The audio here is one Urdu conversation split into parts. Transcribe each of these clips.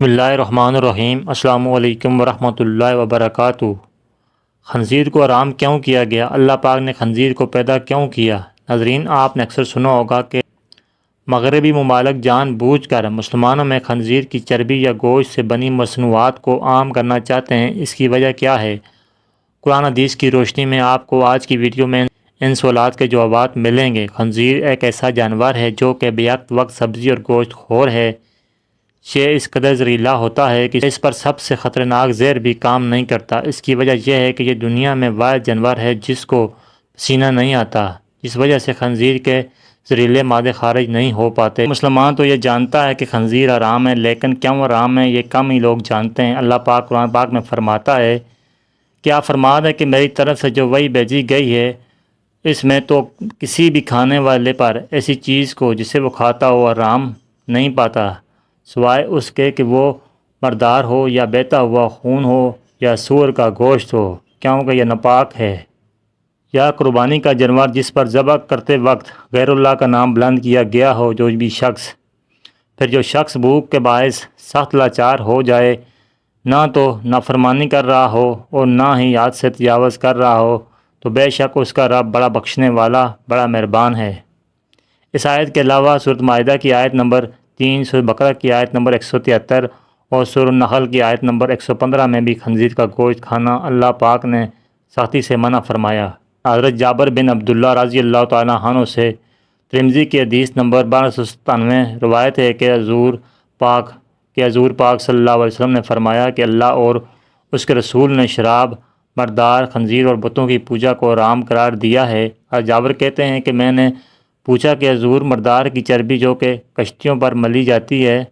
بسم اللہ الرحمن الرحیم۔ السلام علیکم ورحمۃ اللہ وبرکاتہ۔ خنزیر کو حرام کیوں کیا گیا؟ اللہ پاک نے خنزیر کو پیدا کیوں کیا؟ ناظرین، آپ نے اکثر سنا ہوگا کہ مغربی ممالک جان بوجھ کر مسلمانوں میں خنزیر کی چربی یا گوشت سے بنی مصنوعات کو عام کرنا چاہتے ہیں۔ اس کی وجہ کیا ہے؟ قرآن حدیث کی روشنی میں آپ کو آج کی ویڈیو میں ان سوالات کے جوابات ملیں گے۔ خنزیر ایک ایسا جانور ہے جو کہ بیک وقت سبزی اور گوشت خور ہے۔ یہ اس قدر زہریلا ہوتا ہے کہ اس پر سب سے خطرناک زہر بھی کام نہیں کرتا۔ اس کی وجہ یہ ہے کہ یہ دنیا میں واحد جانور ہے جس کو پسینہ نہیں آتا، جس وجہ سے خنزیر کے زہریلے مادے خارج نہیں ہو پاتے۔ مسلمان تو یہ جانتا ہے کہ خنزیر حرام ہے، لیکن کیوں حرام ہے یہ کم ہی لوگ جانتے ہیں۔ اللہ پاک قرآن پاک میں فرماتا ہے، کیا فرماتا ہے کہ میری طرف سے جو وحی بھیجی گئی ہے اس میں تو کسی بھی کھانے والے پر ایسی چیز کو جسے وہ کھاتا ہو حرام نہیں پاتا، سوائے اس کے کہ وہ مردار ہو یا بہتا ہوا خون ہو یا سور کا گوشت ہو، کیونکہ یہ ناپاک ہے۔ یا قربانی کا جانور جس پر ذبح کرتے وقت غیر اللہ کا نام بلند کیا گیا ہو، جو شخص بھوک کے باعث سخت لاچار ہو جائے، نہ تو نافرمانی کر رہا ہو اور نہ ہی حد سے تجاوز کر رہا ہو، تو بے شک اس کا رب بڑا بخشنے والا، بڑا مہربان ہے۔ اس آیت کے علاوہ سورۃ مائدہ کی آیت نمبر 3، سورۃ بقرہ کی آیت نمبر 173 اور سورۃ النحل کی آیت نمبر 115 میں بھی خنزیر کا گوشت کھانا اللہ پاک نے سختی سے منع فرمایا۔ حضرت جابر بن عبداللہ رضی اللہ تعالیٰ عنہ سے ترمذی کی حدیث نمبر 1297 روایت ہے کہ حضور پاک صلی اللہ علیہ وسلم نے فرمایا کہ اللہ اور اس کے رسول نے شراب، مردار، خنزیر اور بتوں کی پوجا کو حرام قرار دیا ہے۔ اور جابر کہتے ہیں کہ میں نے پوچھا کہ حضور، مردار کی چربی جو کہ کشتیوں پر ملی جاتی ہے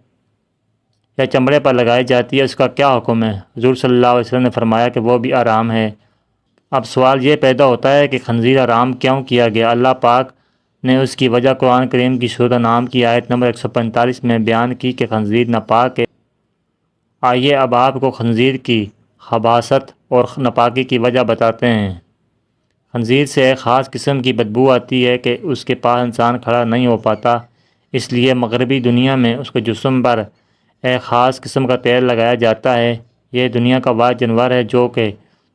یا چمڑے پر لگائی جاتی ہے، اس کا کیا حکم ہے؟ حضور صلی اللہ علیہ وسلم نے فرمایا کہ وہ بھی حرام ہے۔ اب سوال یہ پیدا ہوتا ہے کہ خنزیر حرام کیوں کیا گیا؟ اللہ پاک نے اس کی وجہ قرآن کریم کی سورۃ انعام کی آیت نمبر 145 میں بیان کی کہ خنزیر ناپاک ہے۔ آئیے اب آپ کو خنزیر کی خباثت اور ناپاکی کی وجہ بتاتے ہیں۔ خنزیر سے ایک خاص قسم کی بدبو آتی ہے کہ اس کے پاس انسان کھڑا نہیں ہو پاتا، اس لیے مغربی دنیا میں اس کے جسم پر ایک خاص قسم کا تیل لگایا جاتا ہے۔ یہ دنیا کا واحد جانور ہے جو کہ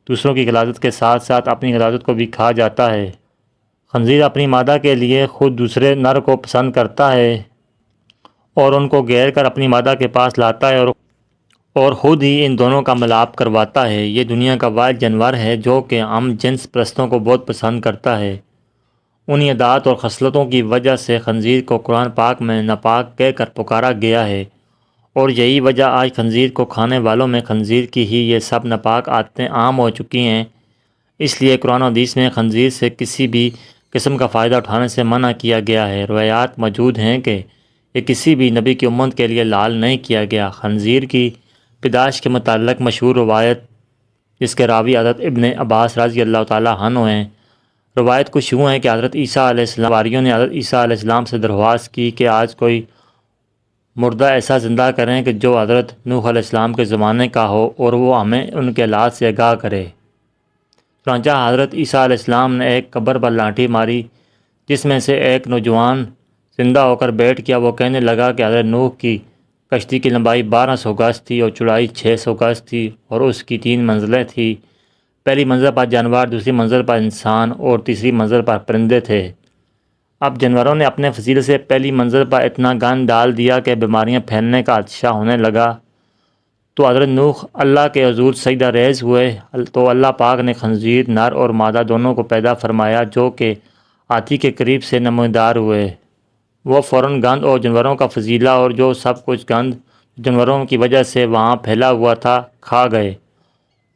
دوسروں کی غلاظت کے ساتھ ساتھ اپنی غلاظت کو بھی کھا جاتا ہے۔ خنزیر اپنی مادہ کے لیے خود دوسرے نر کو پسند کرتا ہے اور ان کو گھیر کر اپنی مادہ کے پاس لاتا ہے اور خود ہی ان دونوں کا ملاپ کرواتا ہے۔ یہ دنیا کا واحد جانور ہے جو کہ ہم جنس پرستوں کو بہت پسند کرتا ہے۔ انہی عادات اور خصلتوں کی وجہ سے خنزیر کو قرآن پاک میں ناپاک کہہ کر پکارا گیا ہے، اور یہی وجہ آج خنزیر کو کھانے والوں میں خنزیر کی ہی یہ سب ناپاک عادتیں عام ہو چکی ہیں۔ اس لیے قرآن حدیث میں خنزیر سے کسی بھی قسم کا فائدہ اٹھانے سے منع کیا گیا ہے۔ روایات موجود ہیں کہ یہ کسی بھی نبی کی امت کے لیے حلال نہیں کیا گیا۔ خنزیر کی پیدائش کے متعلق مشہور روایت جس کے راوی حضرت ابن عباس رضی اللہ تعالیٰ عنہ ہیں، روایت کچھ یوں ہے کہ حضرت عیسیٰ علیہ السلام واریوں نے حضرت عیسیٰ علیہ السلام سے درخواست کی کہ آج کوئی مردہ ایسا زندہ کریں کہ جو حضرت نوح علیہ السلام کے زمانے کا ہو اور وہ ہمیں ان کے حالات سے آگاہ کرے۔ چنانچہ حضرت عیسیٰ علیہ السلام نے ایک قبر پر لاٹھی ماری جس میں سے ایک نوجوان زندہ ہو کر بیٹھ گیا۔ وہ کہنے لگا کہ حضرت نوح کی کشتی کی لمبائی 1200 گز تھی اور چوڑائی 600 گز تھی اور اس کی 3 منزلیں تھیں۔ پہلی منزل پر جانور، دوسری منزل پر انسان اور تیسری منزل پر پرندے تھے۔ اب جانوروں نے اپنے فضیلت سے پہلی منزل پر اتنا گند ڈال دیا کہ بیماریاں پھیلنے کا خدشہ ہونے لگا، تو حضرت نوح اللہ کے حضور سجدہ ریز ہوئے تو اللہ پاک نے خنزیر نر اور مادہ دونوں کو پیدا فرمایا جو کہ ہاتھی کے قریب سے نمودار ہوئے۔ وہ فوراً گند اور جانوروں کا فضیلہ اور جو سب کچھ گند جانوروں کی وجہ سے وہاں پھیلا ہوا تھا کھا گئے،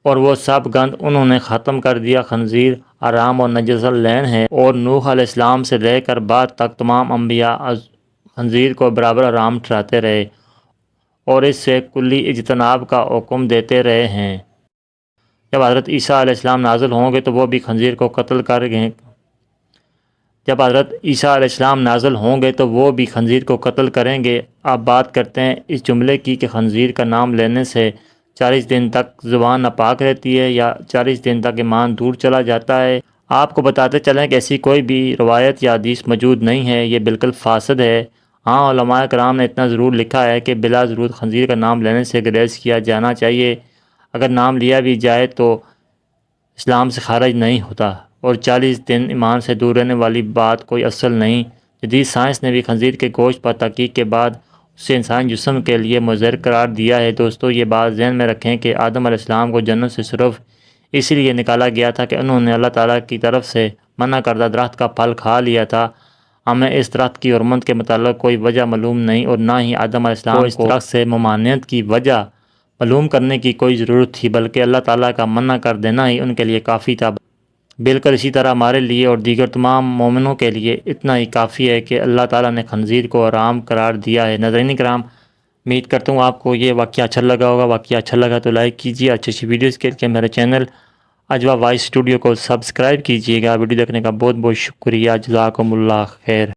اور وہ سب گند انہوں نے ختم کر دیا۔ خنزیر حرام اور نجس العین ہے، اور نوح علیہ السلام سے لے کر بعد تک تمام انبیاء خنزیر کو برابر حرام ٹھہراتے رہے اور اس سے کلی اجتناب کا حکم دیتے رہے ہیں۔ جب حضرت عیسیٰ علیہ السلام نازل ہوں گے تو وہ بھی خنزیر کو قتل کریں گے۔ اب بات کرتے ہیں اس جملے کی کہ خنزیر کا نام لینے سے 40 دن تک زبان ناپاک رہتی ہے یا 40 دن تک ایمان دور چلا جاتا ہے۔ آپ کو بتاتے چلیں کہ ایسی کوئی بھی روایت یا حدیث موجود نہیں ہے، یہ بالکل فاسد ہے۔ ہاں علماء کرام نے اتنا ضرور لکھا ہے کہ بلا ضرورت خنزیر کا نام لینے سے گریز کیا جانا چاہیے، اگر نام لیا بھی جائے تو اسلام سے خارج نہیں ہوتا، اور 40 دن ایمان سے دور رہنے والی بات کوئی اصل نہیں۔ جدید سائنس نے بھی خنزیر کے گوشت پر تحقیق کے بعد اسے انسانی جسم کے لیے مضر قرار دیا ہے۔ دوستو یہ بات ذہن میں رکھیں کہ آدم علیہ السلام کو جنت سے صرف اسی لیے نکالا گیا تھا کہ انہوں نے اللہ تعالیٰ کی طرف سے منع کردہ درخت کا پھل کھا لیا تھا۔ ہمیں اس درخت کی حرمت کے متعلق کوئی وجہ معلوم نہیں، اور نہ ہی آدم علیہ السلام کو اس درخت سے ممانعت کی وجہ معلوم کرنے کی کوئی ضرورت تھی، بلکہ اللہ تعالیٰ کا منع کر دینا ہی ان کے لیے کافی تھا۔ بالکل اسی طرح ہمارے لیے اور دیگر تمام مومنوں کے لیے اتنا ہی کافی ہے کہ اللہ تعالیٰ نے خنزیر کو حرام قرار دیا ہے۔ ناظرین کرام، امید کرتا ہوں آپ کو یہ واقعہ اچھا لگا ہوگا۔ واقعہ اچھا لگا تو لائک کیجیے، اچھی اچھی ویڈیوز کے لیے میرے چینل اجوا وائس اسٹوڈیو کو سبسکرائب کیجیے گا۔ ویڈیو دیکھنے کا بہت بہت شکریہ، جزاکم اللہ خیر۔